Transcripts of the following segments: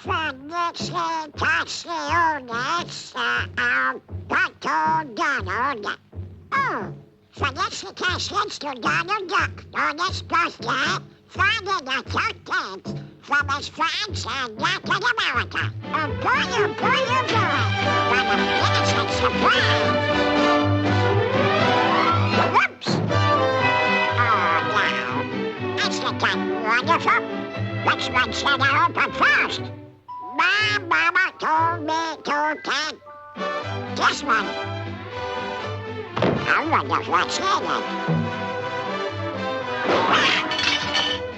Słoneczny śledź tu Donald Duck. Donald's birthday, Friday the 13th, from his friends and Latin America. Oh boy, oh boy, oh boy. What a innocent surprise. Whoops. Oh, no. Isn't that wonderful? Which one should I open first? My mama told me to take this one. I wonder what's in it.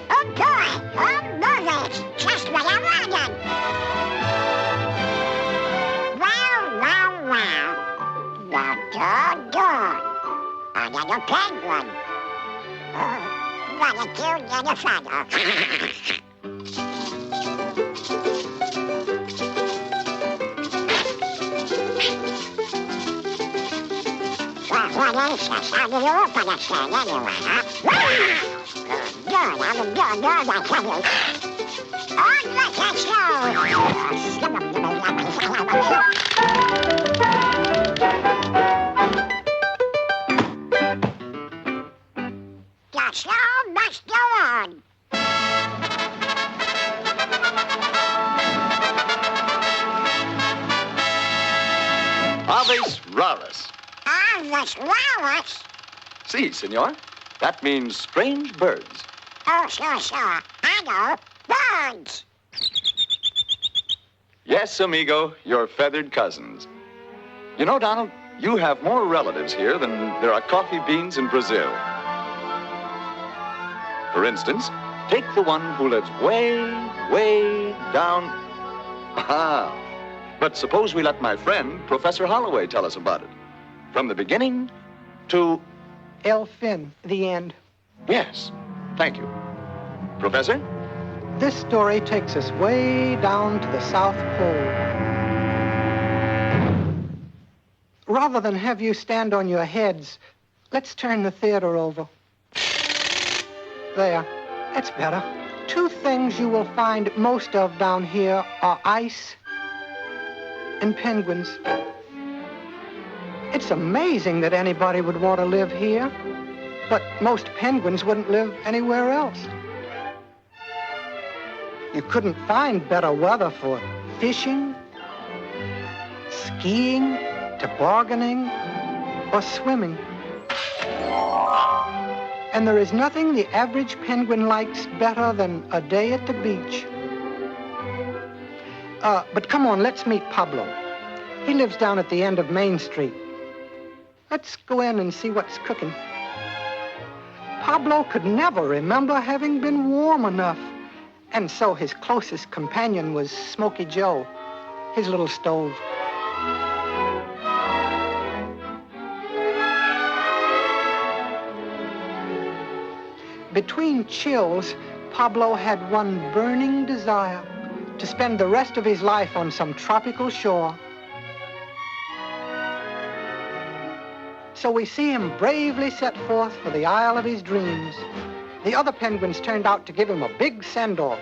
Oh boy! Oh movies! Just what I wanted! Wow! The door. A little penguin. Oh, what a cute little fellow. What is this? How do you open this thing anyway, huh? Good, I'm good, I tell you. Oh, look at you! The show must go on. Aves raras. Aves raras? Si, senor. That means strange birds. Oh, sure. I know. Birds. Yes, amigo, your feathered cousins. You know, Donald, you have more relatives here than there are coffee beans in Brazil. For instance, take the one who lives way down. Ah, but suppose we let my friend, Professor Holloway, tell us about it. From the beginning to... Elfin, the end. Yes, thank you. Professor? This story takes us way down to the South Pole. Rather than have you stand on your heads, let's turn the theater over. There, that's better. Two things you will find most of down here are ice and penguins. It's amazing that anybody would want to live here, but most penguins wouldn't live anywhere else. You couldn't find better weather for fishing, skiing, tobogganing, or swimming. And there is nothing the average penguin likes better than a day at the beach. But come on, let's meet Pablo. He lives down at the end of Main Street. Let's go in and see what's cooking. Pablo could never remember having been warm enough. And so his closest companion was Smokey Joe, his little stove. Between chills, Pablo had one burning desire to spend the rest of his life on some tropical shore. So we see him bravely set forth for the isle of his dreams. The other penguins turned out to give him a big send-off.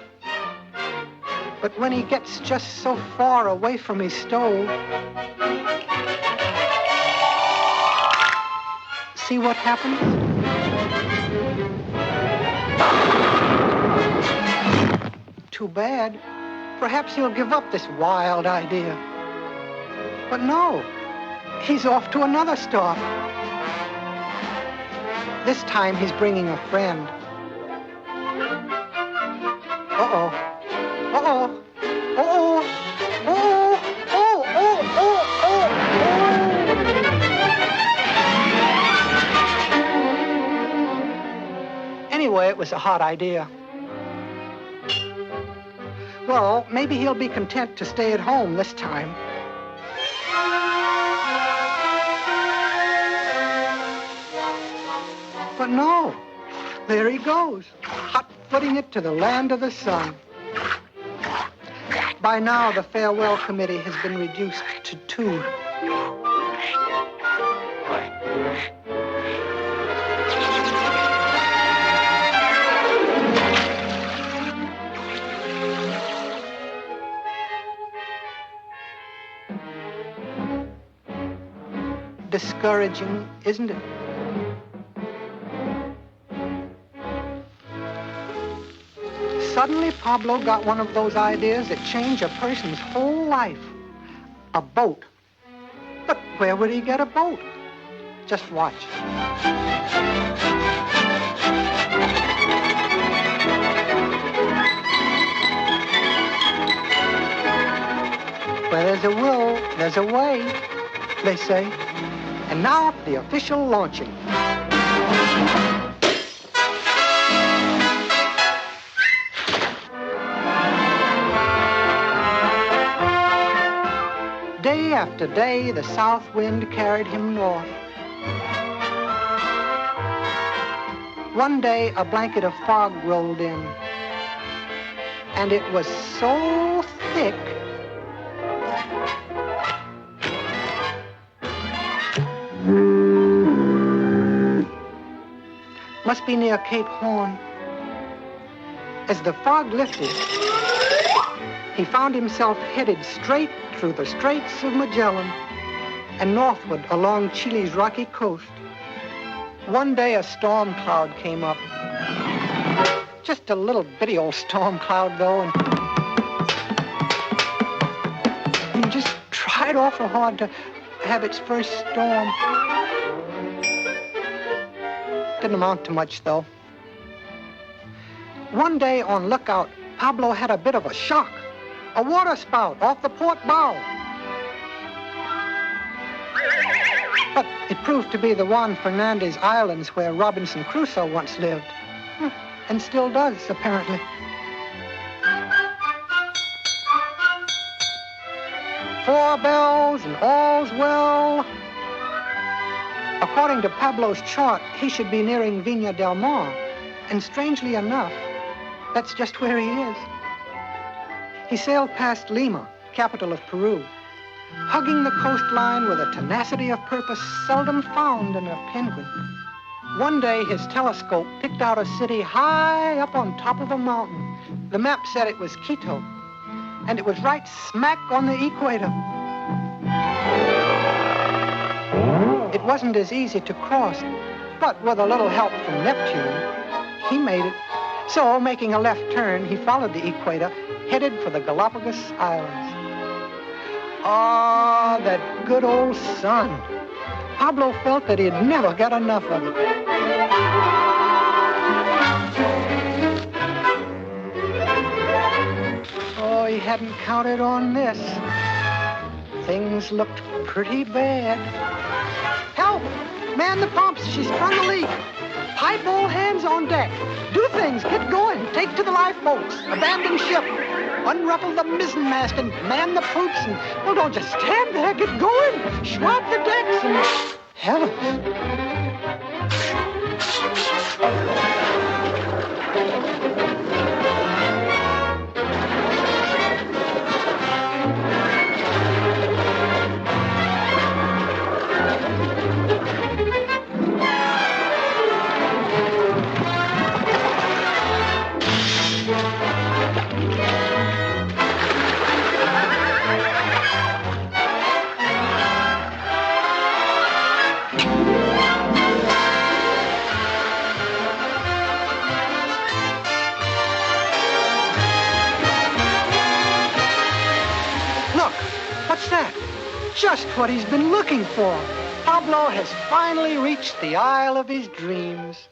But when he gets just so far away from his stove, see what happens? Too bad. Perhaps he'll give up this wild idea. But no, he's off to another stop. This time he's bringing a friend. Uh-oh. Uh-oh. Uh-oh. Oh, oh, oh, oh, oh, oh. Anyway, it was a hot idea. Well, maybe he'll be content to stay at home this time. But no, there he goes, hot-footing it to the land of the sun. By now, the farewell committee has been reduced to 2. discouraging, isn't it? Suddenly, Pablo got one of those ideas that change a person's whole life. A boat. But where would he get a boat? Just watch. Where there's a will, there's a way, they say. And now for the official launching. Day after day, the south wind carried him north. One day, a blanket of fog rolled in, and it was so thick must be near Cape Horn. As the fog lifted, he found himself headed straight through the Straits of Magellan and northward along Chile's rocky coast. One day a storm cloud came up. Just a little bitty old storm cloud, though, and he just tried awful hard to have its first storm. Didn't amount to much, though. One day on lookout, Pablo had a bit of a shock. A water spout off the port bow. But it proved to be the Juan Fernandez Islands where Robinson Crusoe once lived. And still does, apparently. Four bells and all's well. According to Pablo's chart, he should be nearing Viña del Mar. And strangely enough, that's just where he is. He sailed past Lima, capital of Peru, hugging the coastline with a tenacity of purpose seldom found in a penguin. One day, his telescope picked out a city high up on top of a mountain. The map said it was Quito, and it was right smack on the equator. It wasn't as easy to cross, but with a little help from Neptune, he made it. So, making a left turn, he followed the equator, headed for the Galapagos Islands. Ah, that good old sun. Pablo felt that he'd never get enough of it. Oh, he hadn't counted on this. Things looked pretty bad. Help! Man the pumps, she's sprung the leak. Pipe all hands on deck. Do things, get going, take to the lifeboats, abandon ship, unruffle the mizzenmast and man the poops, and, well, don't just stand there, get going, swab the decks, and heavens. Just what he's been looking for. Pablo has finally reached the isle of his dreams.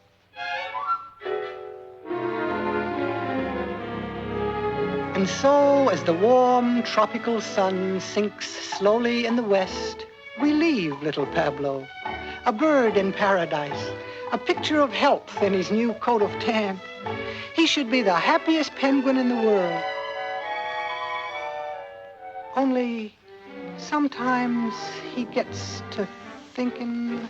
And so, as the warm tropical sun sinks slowly in the west, we leave little Pablo, a bird in paradise, a picture of health in his new coat of tan. He should be the happiest penguin in the world. Only sometimes he gets to thinking...